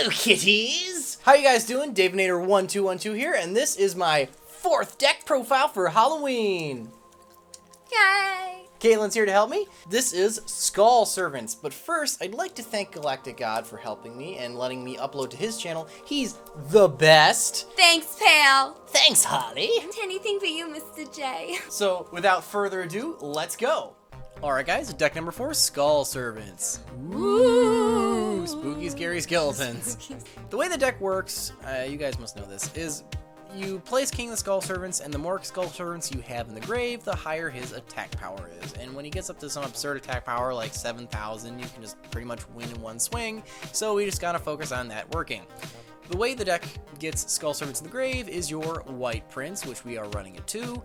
Hello, kitties! How you guys doing? DaveNader1212 here, and this is my 4th deck profile for Halloween. Yay! Caitlin's here to help me. This is Skull Servants, but first, I'd like to thank GalacticGod for helping me and letting me upload to his channel. He's the best. Thanks, pal. Thanks, Holly. Anything for you, Mr. J. So, without further ado, let's go. Alright guys, deck number 4, Skull Servants. Ooh, spooky, scary skeletons. The way the deck works, you guys must know this, is you place King of the Skull Servants, and the more Skull Servants you have in the grave, the higher his attack power is. And when he gets up to some absurd attack power, like 7,000, you can just pretty much win in one swing, so we just gotta focus on that working. The way the deck gets Skull Servants in the grave is your White Prince, which we are running at 2.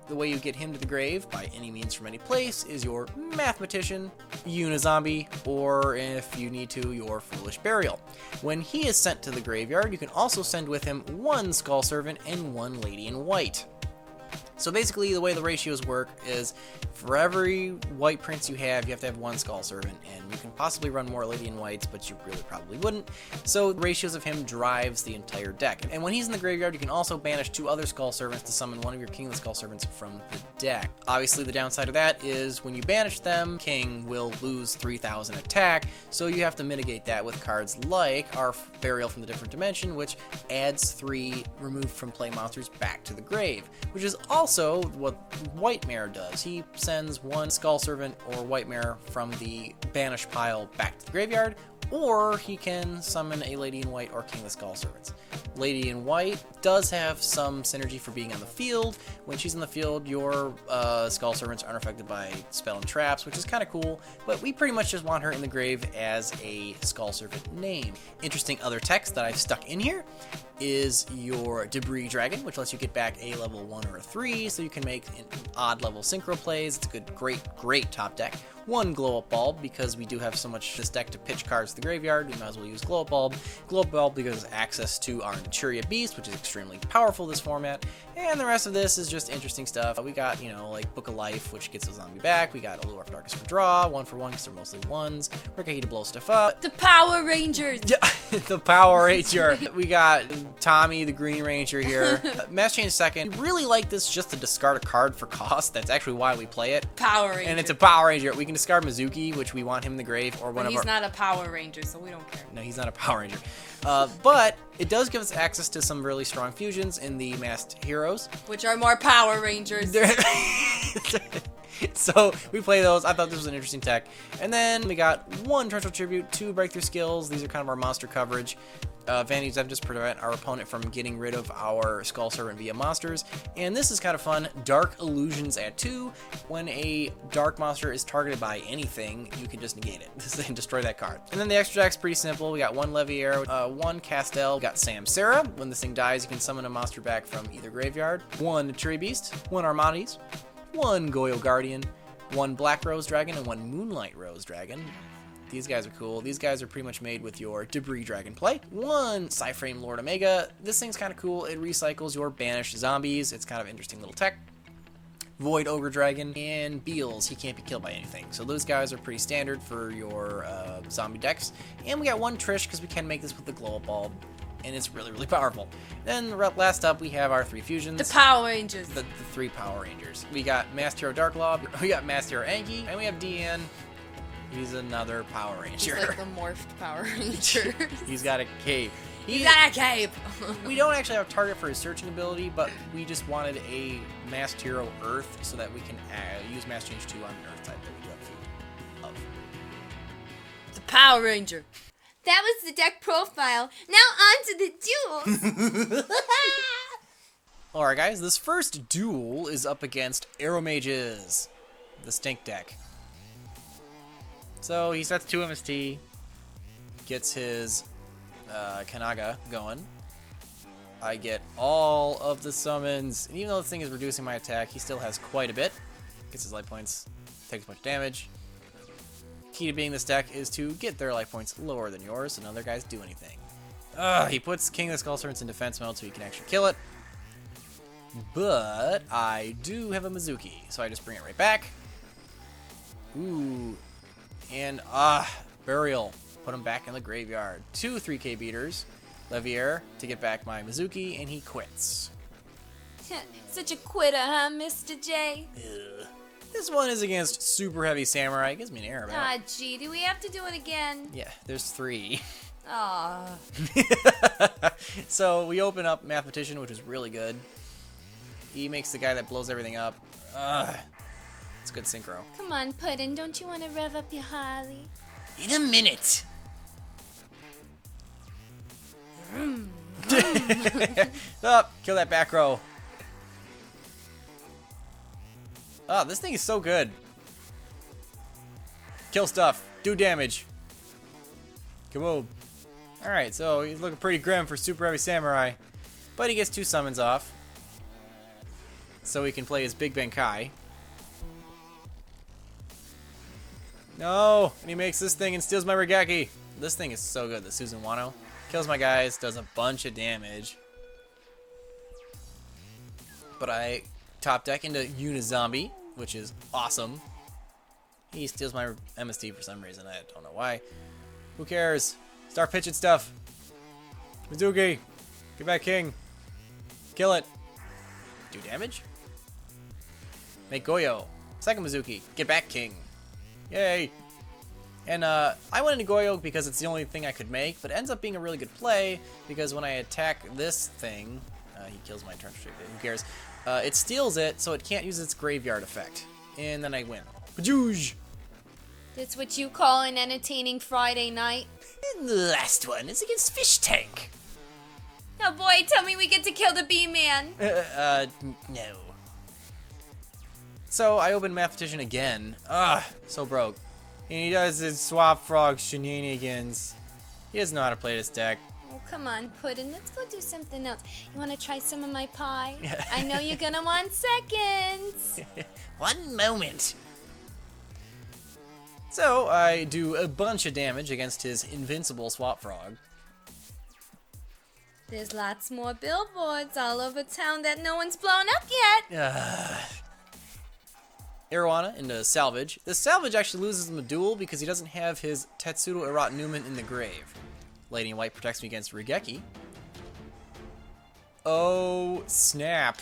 The way you get him to the grave, by any means from any place, is your Mathematician, Unizombie, or if you need to, your Foolish Burial. When he is sent to the graveyard, you can also send with him 1 Skull Servant and 1 Lady in White. So basically, the way the ratios work is, for every White Prince you have to have 1 Skull Servant, and you can possibly run more Lady in Whites, but you really probably wouldn't. So the ratios of him drives the entire deck. And when he's in the graveyard, you can also banish 2 other Skull Servants to summon one of your King of the Skull Servants from the deck. Obviously, the downside of that is when you banish them, King will lose 3,000 attack, so you have to mitigate that with cards like our Burial from the Different Dimension, which adds 3 removed from play monsters back to the grave, which is also what White Mare does. He sends 1 Skull Servant or White Mare from the banish pile back to the graveyard, or he can summon a Lady in White or King of the Skull Servants. Lady in White does have some synergy for being on the field. When she's in the field, your Skull Servants are unaffected by spell and traps, which is kind of cool, but we pretty much just want her in the grave as a Skull Servant name. Interesting other text that I've stuck in here is your Debris Dragon, which lets you get back a level 1 or a 3, so you can make odd level synchro plays. It's a good, great top deck. 1 Glow Up Bulb, because we do have so much this deck to pitch cards to the graveyard, we might as well use Glow Up Bulb. Glow Up Bulb because access to our Naturia Beast, which is extremely powerful this format, and the rest of this is just interesting stuff. We got, like Book of Life, which gets a zombie back. We got Allure of Darkness for draw, 1 for 1 because they're mostly 1s. Ricochet to blow stuff up. The Power Rangers! The Power Ranger. We got Tommy, the Green Ranger here. Mass Change second. We really like this just to discard a card for cost. That's actually why we play it. Power Ranger. And it's a Power Ranger. We can discard Mizuki, which we want him in the grave, or one of our... He's not a Power Ranger, so we don't care. No, he's not a Power Ranger. But it does give us access to some really strong fusions in the Masked Heroes. Which are more Power Rangers. So we play those. I thought this was an interesting tech. And then we got 1 Torrential Tribute, 2 Breakthrough Skills. These are kind of our monster coverage. Vanity's Them just prevent our opponent from getting rid of our Skull Servant via monsters. And this is kind of fun. Dark Illusions at 2. When a dark monster is targeted by anything, you can just negate it and destroy that card. And then the extra deck's pretty simple. We got 1 Leviair, 1 Castel, we got Samsara. When this thing dies, you can summon a monster back from either graveyard. 1 Tree Beast, 1 Armades, 1 Goyo Guardian, 1 Black Rose Dragon, and 1 Moonlight Rose Dragon. These guys are cool. These guys are pretty much made with your Debris Dragon play. 1 Psyframe Lord Omega. This thing's kind of cool. It recycles your banished zombies. It's kind of interesting little tech. Void Ogre Dragon, and Beals. He can't be killed by anything. So those guys are pretty standard for your zombie decks. And we got 1 Trish because we can make this with the Glow Up Bulb. And it's really, really powerful. Then last up, we have our 3 fusions. The Power Rangers. The 3 Power Rangers. We got Masked Hero Darklaw, we got Masked Hero Anki, and we have Deanne. He's another Power Ranger. He's like the morphed Power Ranger. He's got a cape. He's got a cape. We don't actually have a target for his searching ability, but we just wanted a Masked Hero Earth so that we can use Mass Change 2 on an Earth type that we do have food of. The Power Ranger. That was the deck profile. Now on to the duels. Alright guys, this first duel is up against Arrow Mages, the stink deck. So he sets 2 MST, gets his Kanaga going. I get all of the summons, and even though this thing is reducing my attack, he still has quite a bit. Gets his life points, takes a bunch of damage. Key to being this deck is to get their life points lower than yours so none of their guys do anything. He puts King of the Skull Servants in defense mode so he can actually kill it. But I do have a Mizuki, so I just bring it right back. Ooh. And, Burial. Put him back in the graveyard. 2 3K beaters. Levier to get back my Mizuki, and he quits. Such a quitter, huh, Mr. J? Ugh. This one is against Super Heavy Samurai. It gives me an error back. Ah, gee, do we have to do it again? Yeah, there's 3. Aw. So we open up Mathematician, which is really good. He makes the guy that blows everything up. Ugh. It's good synchro. Come on, Puddin', don't you want to rev up your Harley? In a minute. Oh, kill that back row. Oh, this thing is so good. Kill stuff. Do damage. Kaboom. Alright, so he's looking pretty grim for Super Heavy Samurai. But he gets 2 summons off. So he can play his Big Benkai. No! And he makes this thing and steals my Regeki. This thing is so good, the Susan Wano. Kills my guys, does a bunch of damage. But I top deck into Unizombie, which is awesome. He steals my MST for some reason, I don't know why. Who cares? Start pitching stuff. Mizuki, get back King. Kill it. Do damage? Make Goyo. Second Mizuki, get back King. Yay! And I went into Goyo because it's the only thing I could make, but it ends up being a really good play because when I attack this thing, he kills my turn straight. Who cares? It steals it, so it can't use its graveyard effect. And then I win. Pajooge! That's what you call an entertaining Friday night? And the last one is against Fish Tank. Oh boy, tell me we get to kill the Bee-Man. No. So I open Mathematician again. So broke. And he does his Swap Frog shenanigans. He doesn't know how to play this deck. Oh, come on, Puddin', let's go do something else. You want to try some of my pie? I know you're gonna want seconds. One moment. So I do a bunch of damage against his invincible Swap Frog. There's lots more billboards all over town that no one's blown up yet. Arowana into Salvage. The Salvage actually loses him a duel because he doesn't have his Tetsudo Erot Newman in the grave. Lady in White protects me against Regeki. Oh, snap.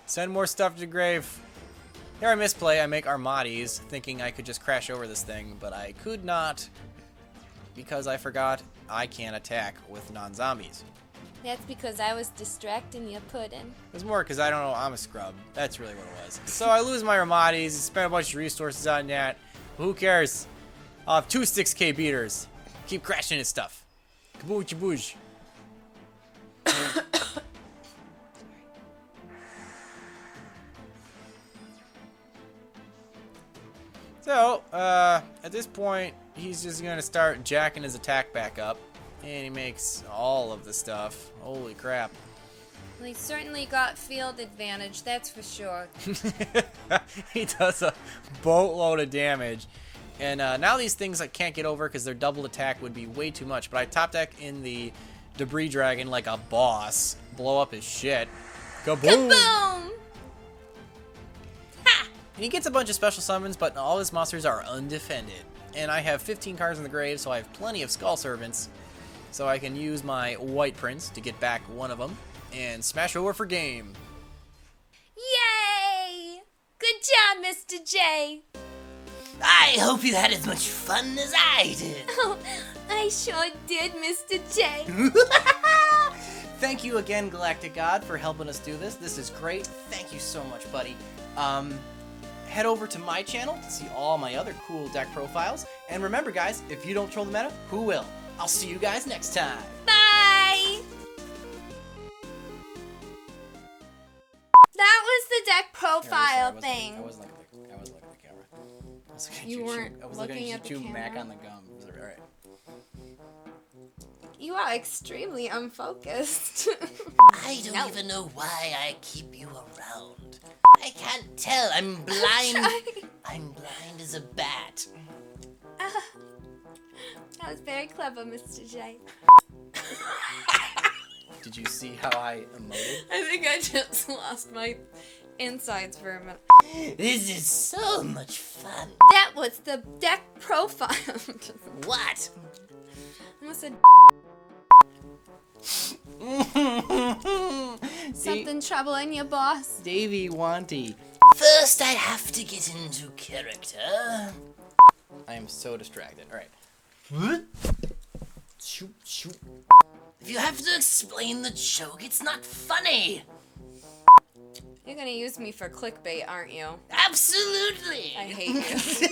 Send more stuff to the grave. Here I misplay. I make Armatis, thinking I could just crash over this thing, but I could not because I forgot I can't attack with non-zombies. That's because I was distracting you, Puddin'. It was more because I don't know, I'm a scrub. That's really what it was. So I lose my Armatis, spend a bunch of resources on that. Who cares? I'll have 2 6K beaters. Keep crashing his stuff. Kabooch boosh. So, at this point, he's just gonna start jacking his attack back up. And he makes all of the stuff. Holy crap. Well, he certainly got field advantage, that's for sure. He does a boatload of damage. And now these things I can't get over because their double attack would be way too much. But I top deck in the Debris Dragon like a boss. Blow up his shit. Kaboom! Kaboom! Ha! And he gets a bunch of special summons, but all his monsters are undefended. And I have 15 cards in the grave, so I have plenty of Skull Servants. So I can use my White Prince to get back one of them and smash over for game. Yay! Good job, Mr. J. I hope you had as much fun as I did. Oh, I sure did, Mr. J. Thank you again, GalacticGod, for helping us do this. This is great. Thank you so much, buddy. Head over to my channel to see all my other cool deck profiles. And remember, guys, if you don't troll the meta, who will? I'll see you guys next time. Bye! That was the deck profile thing. I wasn't looking at the camera. I was looking at You weren't I was looking at at the you chew Mac camera? on the gum. Alright. You are extremely unfocused. I don't even know why I keep you around. I can't tell. I'm blind. I'm blind as a bat. That was very clever, Mr. J. Did you see how I emoted? I think I just lost my insides for a minute. This is so much fun. That was the deck profile. What? troubling you, boss? Davey Wanty. First, I have to get into character. I am so distracted. All right. Shoot, shoot. If you have to explain the joke, it's not funny. You're gonna use me for clickbait, aren't you? Absolutely. I hate you.